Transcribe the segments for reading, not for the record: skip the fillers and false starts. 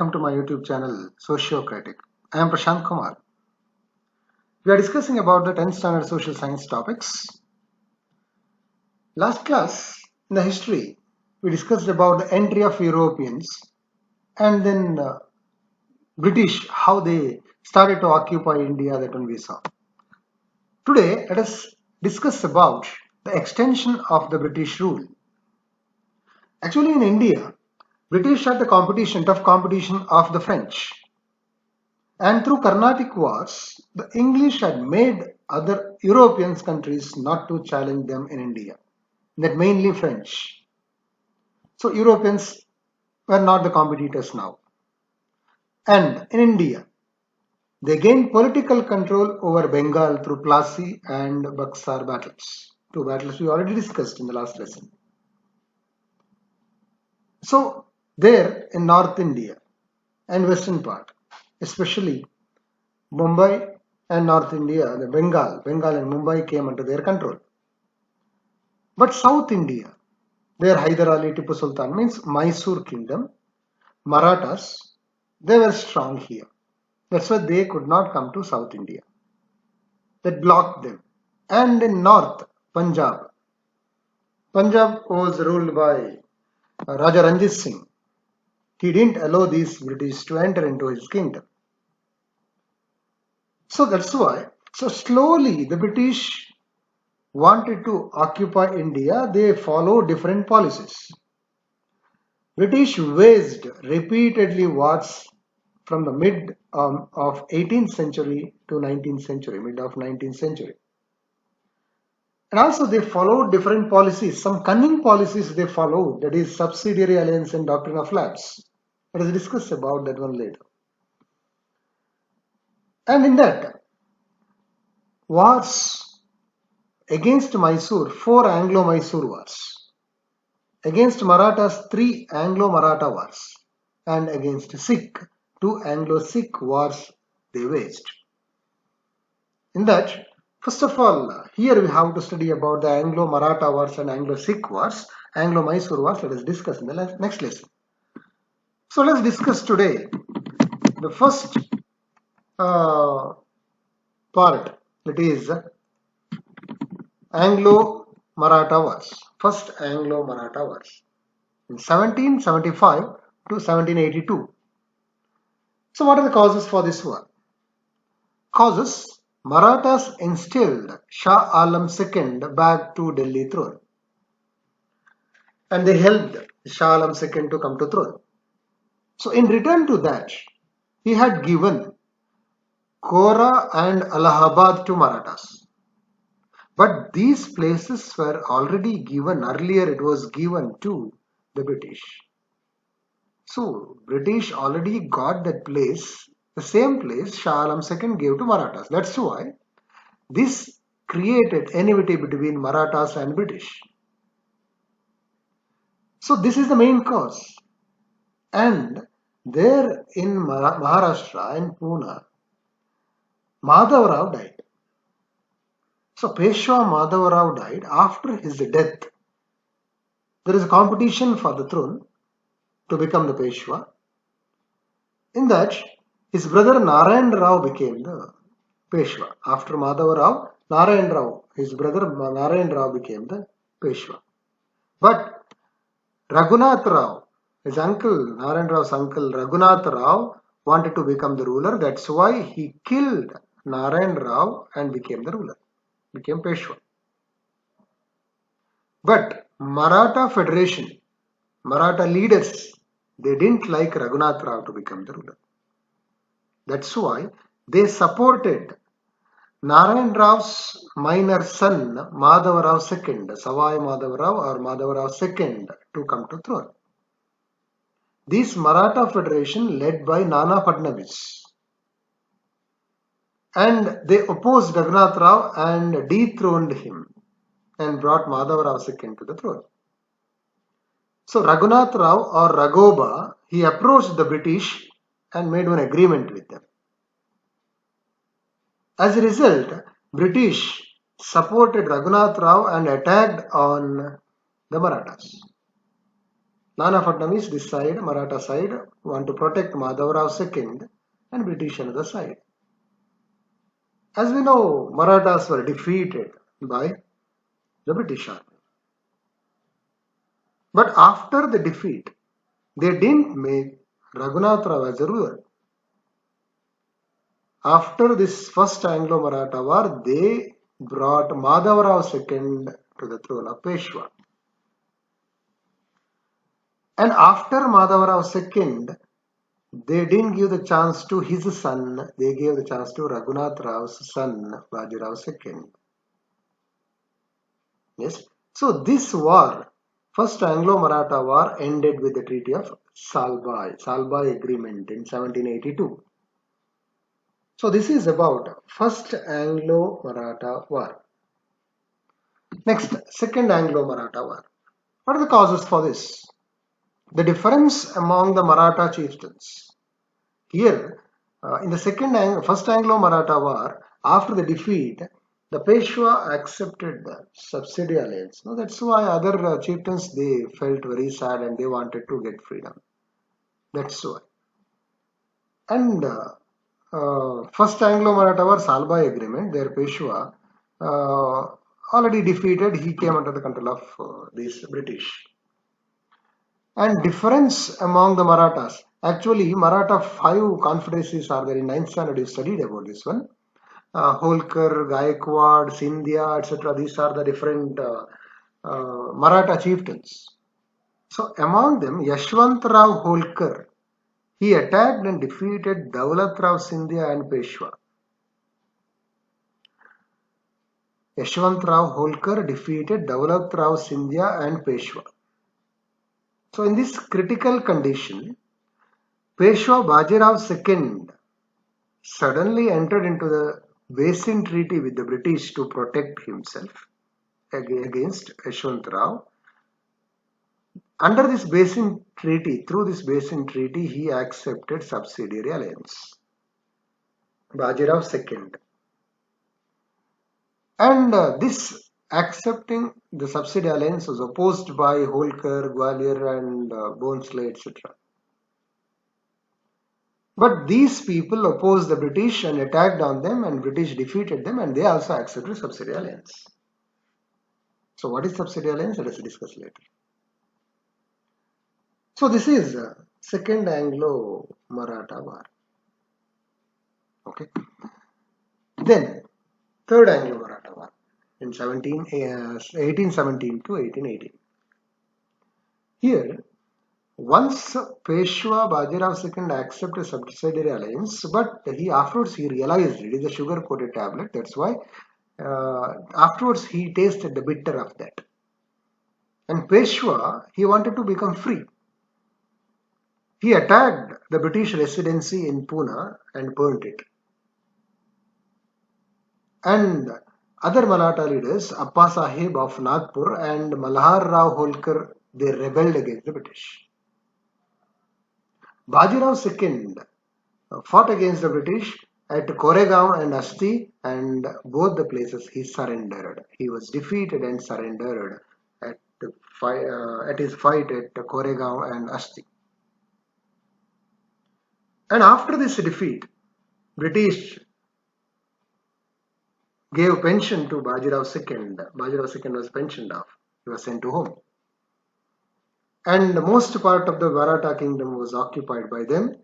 welcome to my YouTube channel Sociocratic. I am Prashant Kumar. We are discussing about the 10th standard social science topics. Last class in the history we discussed about the entry of Europeans and then British, how they started to occupy India, that one we saw. Today let us discuss about the extension of the British rule. Actually in India, British had the tough competition of the French. And through Carnatic wars, the English had made other European countries not to challenge them in India, that mainly French. So Europeans were not the competitors now. And in India, they gained political control over Bengal through Plassey and Buxar battles. Two battles we already discussed in the last lesson. So there in North India and western part, especially Mumbai and North India, the Bengal and Mumbai came under their control. But South India, where Hyder Ali Tipu Sultan means Mysore kingdom, Marathas, they were strong here. That's why they could not come to South India. That blocked them. And in North, Punjab was ruled by Raja Ranjit Singh. He didn't allow these British to enter into his kingdom. So that's why, so slowly the British wanted to occupy India, they followed different policies. British waged repeatedly wars from the mid of 18th century to 19th century, mid of 19th century. And also they followed different policies, some cunning policies they followed, that is subsidiary alliance and doctrine of lapse. Let us discuss about that one later. And in that, wars against Mysore, 4 Anglo-Mysore wars. Against Marathas, 3 Anglo-Maratha wars. And against Sikh, 2 Anglo-Sikh wars they waged. In that, first of all, here we have to study about the Anglo-Maratha wars and Anglo-Sikh wars. Anglo-Mysore wars, let us discuss in the next lesson. So let's discuss today the first part, that is Anglo-Maratha wars. First Anglo-Maratha wars in 1775 to 1782. So what are the causes for this war? Causes: Marathas instilled Shah Alam II back to Delhi throne. And they helped Shah Alam II to come to throne. So in return to that, he had given Kora and Allahabad to Marathas. But these places were already given, earlier it was given to the British. So British already got that place, the same place Shah Alam II gave to Marathas. That's why this created enmity between Marathas and British. So this is the main cause. And there in Maharashtra, in Pune, Madhav Rao died. So Peshwa Madhav Rao died. After his death, there is a competition for the throne to become the Peshwa. In that, his brother Narayan Rao became the Peshwa. After Madhav Rao, Narayan Rao, his brother Narayan Rao became the Peshwa. But Raghunath Rao, his uncle, Narayan Rao's uncle Raghunath Rao wanted to become the ruler. That's why he killed Narayan Rao and became the ruler, became Peshwa. But Maratha Federation, Maratha leaders, they didn't like Raghunath Rao to become the ruler. That's why they supported Narayan Rao's minor son, Madhav Rao II, Savai Madhav Rao or Madhav Rao II, to come to throne. This Maratha Federation led by Nana Fadnavis. And they opposed Raghunath Rao and dethroned him and brought Madhav Rao II to the throne. So Raghunath Rao or Raghoba, he approached the British and made one agreement with them. As a result, British supported Raghunath Rao and attacked on the Marathas. Nana Fadnavis, this side, Maratha side, want to protect Madhavrao II and British another side. As we know, Marathas were defeated by the British army. But after the defeat, they didn't make Raghunath Rao as a ruler. After this first Anglo-Maratha war, they brought Madhavrao II to the throne of Peshwa. And after Madhavrao II, they didn't give the chance to his son, they gave the chance to Raghunath Rao's son, Bajirao II. Yes. So this war, first Anglo-Maratha war, ended with the Treaty of Salbai Agreement in 1782. So this is about first Anglo-Maratha war. Next, second Anglo-Maratha war. What are the causes for this? The difference among the Maratha chieftains. Here, in the first Anglo-Maratha war, after the defeat, the Peshwa accepted the subsidy alliance. Now, that's why other chieftains, they felt very sad and they wanted to get freedom. That's why. And first Anglo-Maratha war, Salbai Agreement, their Peshwa, already defeated, he came under the control of these British. And difference among the Marathas. Actually, Maratha 5 confederacies are there in 9th standard. You studied about this one. Holkar, Gaikwad, Sindhya, etc. These are the different Maratha chieftains. So among them, Yashwantrao Holkar, he attacked and defeated Daulatrao Sindhya and Peshwa. Yashwantrao Holkar defeated Daulatrao Sindhya and Peshwa. So in this critical condition, Peshwa Bajirao II suddenly entered into the Basin Treaty with the British to protect himself against Yashwantrao. Under this Basin Treaty, through this Basin Treaty, he accepted subsidiary alliance. Bajirao II. And this accepting the subsidiary alliance was opposed by Holkar, Gwalior and Bonesley, etc. But these people opposed the British and attacked on them, and British defeated them, and they also accepted subsidiary alliance. So what is subsidiary alliance? Let us discuss later. So this is Second Anglo-Maratha War. Okay. Then Third Anglo-Maratha War in 1817 to 1818. Here, once Peshwa Bajirao II accepted subsidiary alliance, but afterwards he realized it is a sugar-coated tablet. That's why afterwards he tasted the bitter of that. And Peshwa, he wanted to become free. He attacked the British residency in Pune and burnt it. And other Maratha leaders, Appa Sahib of Nagpur and Malhar Rao Holkar, they rebelled against the British. Bajirao II fought against the British at Koregaon and Asti, and both the places he surrendered. He was defeated and surrendered at his fight at Koregaon and Asti. And after this defeat, British gave pension to Bajirao II. Bajirao II was pensioned off. He was sent to home. And most part of the Maratha kingdom was occupied by them.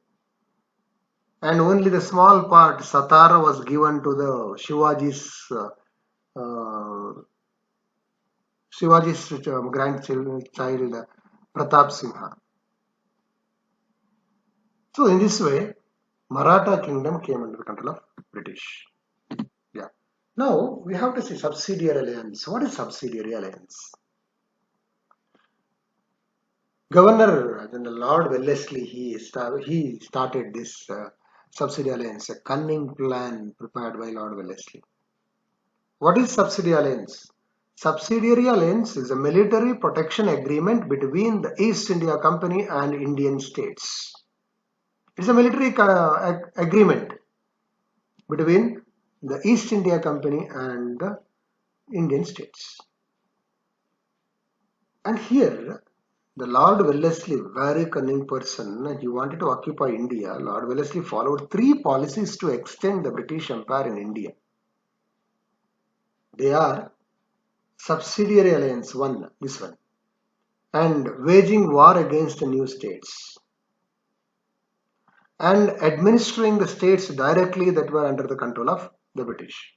And only the small part, Satara, was given to the Shivaji's grandchild, Pratap Singha. So in this way, Maratha kingdom came under the control of British. Yeah. Now we have to see subsidiary alliance. What is subsidiary alliance? Governor General Lord Wellesley, he started this subsidiary alliance, a cunning plan prepared by Lord Wellesley. What is subsidiary alliance? Subsidiary alliance is a military protection agreement between the East India Company and Indian states. It's a military agreement between the East India Company and the Indian states. And here, The Lord Wellesley, very cunning person, he wanted to occupy India. Lord Wellesley followed three policies to extend the British Empire in India. They are subsidiary alliance, this one, and waging war against the new states, and administering the states directly that were under the control of the British.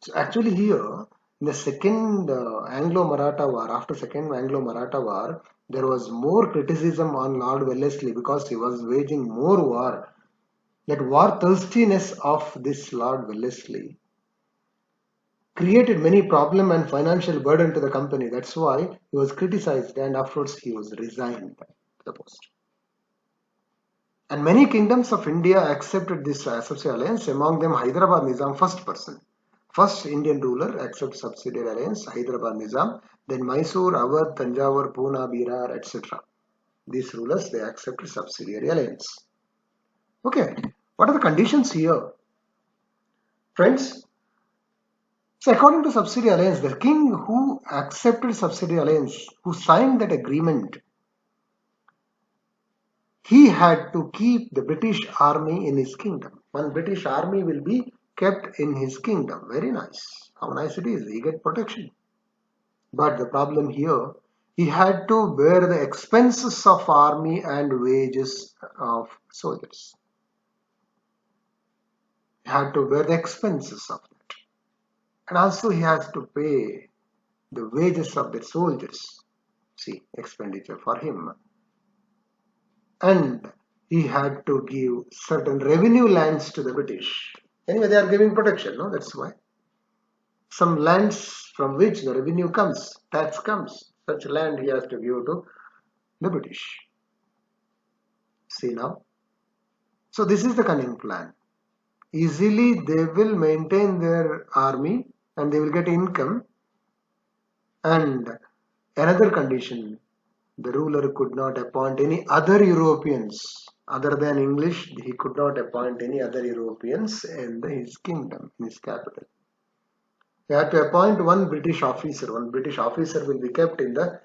So actually here, in the second Anglo-Maratha war, after second Anglo-Maratha war, there was more criticism on Lord Wellesley because he was waging more war. That war thirstiness of this Lord Wellesley created many problem and financial burden to the company. That's why he was criticized and afterwards he was resigned the post. And many kingdoms of India accepted this subsidiary alliance, among them Hyderabad Nizam, first person. First Indian ruler accepts subsidiary alliance, Hyderabad Nizam, then Mysore, Awadh, Tanjavur, Pune, Berar, etc. These rulers, they accepted subsidiary alliance. Okay, what are the conditions here? Friends, so according to subsidiary alliance, the king who accepted subsidiary alliance, who signed that agreement, he had to keep the British army in his kingdom. One British army will be kept in his kingdom. Very nice. How nice it is. He get protection. But the problem here, he had to bear the expenses of army and wages of soldiers. He had to bear the expenses of that. And also he has to pay the wages of the soldiers. See, expenditure for him. And he had to give certain revenue lands to the British. Anyway, they are giving protection, no? That's why. Some lands from which the revenue comes, tax comes, such land he has to give to the British. See now? So this is the cunning plan. Easily they will maintain their army and they will get income. And another condition, the ruler could not appoint any other Europeans other than English. He could not appoint any other Europeans in his kingdom, in his capital. He had to appoint one British officer. One British officer will be kept in the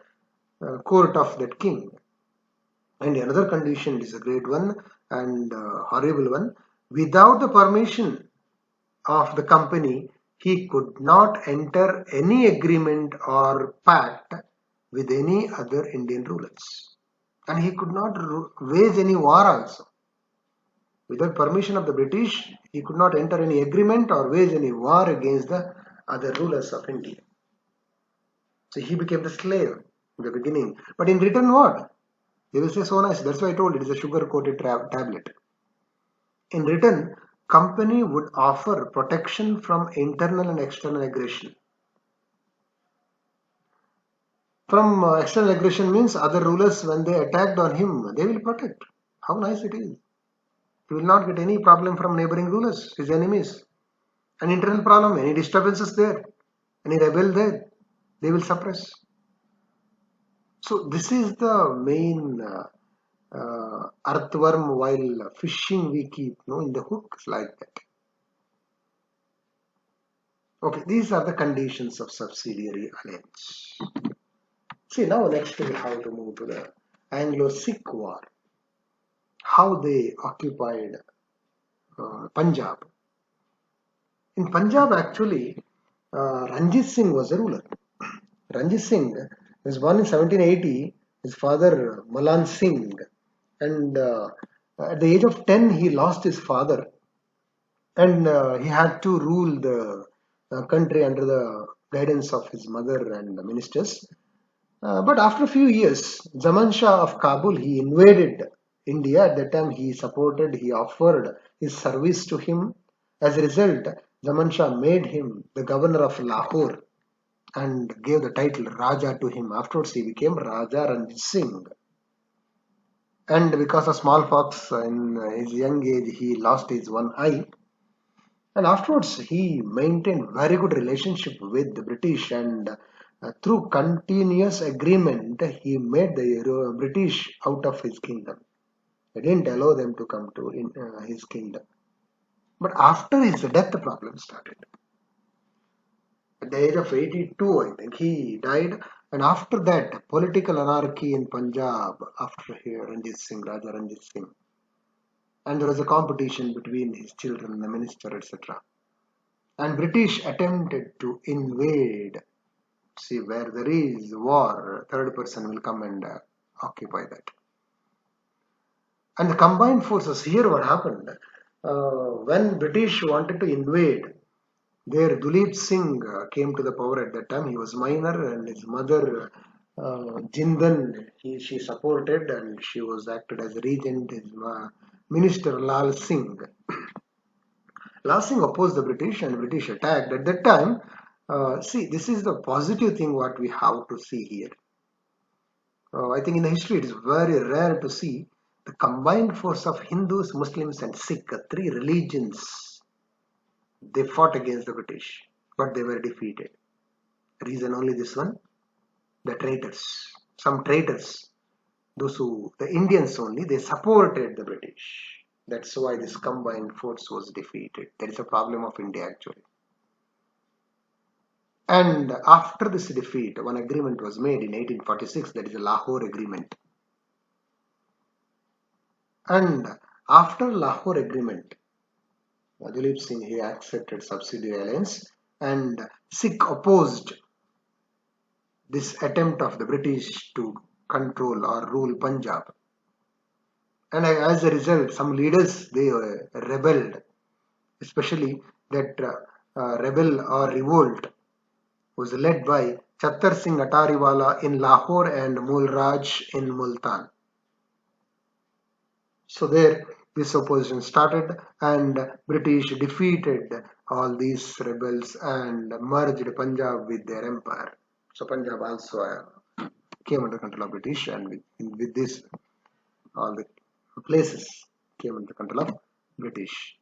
court of that king. And another condition is a great one and horrible one. Without the permission of the company, he could not enter any agreement or pact with any other Indian rulers. And he could not wage any war also. Without permission of the British, he could not enter any agreement or wage any war against the other rulers of India. So he became the slave in the beginning. But in return what? They will say so nice. That's why I told it is a sugar-coated tablet. In return, company would offer protection from internal and external aggression. From external aggression means other rulers, when they attacked on him, they will protect. How nice it is. He will not get any problem from neighboring rulers, his enemies. An internal problem, any disturbances there, any rebel there, they will suppress. So this is the main earthworm while fishing we keep in the hook like that. Okay, these are the conditions of subsidiary alliance. See, now next we have to move to the Anglo-Sikh War. How they occupied Punjab. In Punjab, actually, Ranjit Singh was a ruler. Ranjit Singh was born in 1780. His father, Malan Singh, and at the age of 10, he lost his father, and he had to rule the country under the guidance of his mother and the ministers. But after a few years, Zaman Shah of Kabul, he invaded India. At that time, he offered his service to him. As a result, Zaman Shah made him the governor of Lahore and gave the title Raja to him. Afterwards, he became Raja Ranjit Singh. And because of smallpox in his young age, he lost his one eye. And afterwards, he maintained very good relationship with the British, and through continuous agreement, he made the British out of his kingdom. He didn't allow them to come to his kingdom. But after his death, the problem started. At the age of 82, I think, he died, And after that, political anarchy in Punjab after here, Ranjit Singh, Raja Ranjit Singh. And there was a competition between his children, the minister, etc. And British attempted to invade. See, where there is war, third person will come and occupy that. And the combined forces here, what happened? When British wanted to invade, there Duleep Singh came to the power at that time. He was minor, and his mother Jindan, she supported, and she was acted as regent. His minister Lal Singh. Lal Singh opposed the British, and British attacked. At that time, see, this is the positive thing what we have to see here. I think in the history it is very rare to see the combined force of Hindus, Muslims, and Sikh, three religions. They fought against the British, but they were defeated. Reason only this one: the traitors. Some traitors, the Indians only, they supported the British. That's why this combined force was defeated. There is a problem of India actually. And after this defeat, one agreement was made in 1846, that is the Lahore Agreement. And after Lahore Agreement, Duleep Singh, he accepted subsidiary alliance, and Sikh opposed this attempt of the British to control or rule Punjab. And as a result, some leaders, they rebelled, especially that rebel or revolt was led by Chattar Singh Atariwala in Lahore and Mulraj in Multan. So there this opposition started, and British defeated all these rebels and merged Punjab with their empire. So Punjab also came under control of British, and with this all the places came under control of British.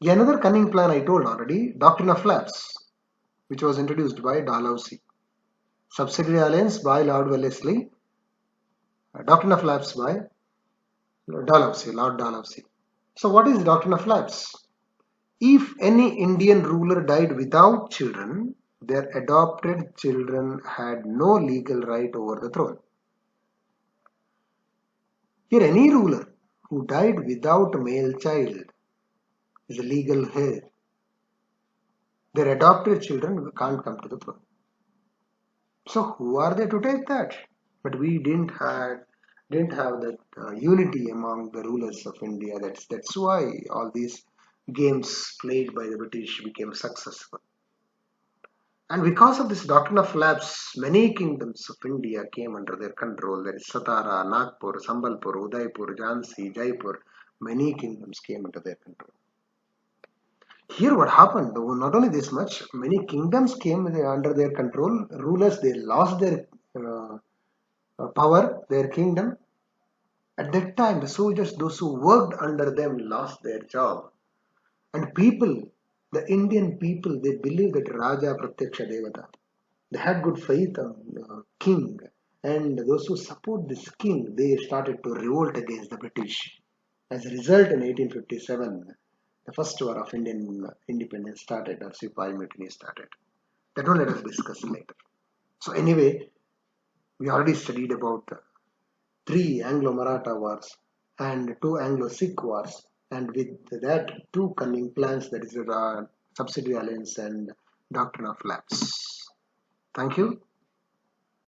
Another cunning plan I told already, Doctrine of Lapse, which was introduced by Dalhousie. Subsidiary alliance by Lord Wellesley, Doctrine of Lapse by Dalhousie, Lord Dalhousie. So what is Doctrine of Lapse? If any Indian ruler died without children, their adopted children had no legal right over the throne. Here any ruler who died without a male child is a legal heir. Their adopted children can't come to the throne. So who are they to take that? But we didn't have that unity among the rulers of India. That's why all these games played by the British became successful. And because of this doctrine of lapse, many kingdoms of India came under their control. That is Satara, Nagpur, Sambalpur, Udaipur, Jhansi, Jaipur. Many kingdoms came under their control. Here what happened, not only this much, many kingdoms came under their control. Rulers, they lost their power, their kingdom. At that time, the soldiers, those who worked under them, lost their job. And people, the Indian people, they believed that Raja Pratyaksha Devata. They had good faith on the king. And those who support this king, they started to revolt against the British. As a result, in 1857, the first war of Indian independence started, or Sipahi Mutiny started. That one let us discuss later. So anyway, we already studied about three Anglo-Maratha wars and two Anglo-Sikh wars, and with that two cunning plans, that is subsidiary alliance and doctrine of lapse. Thank you.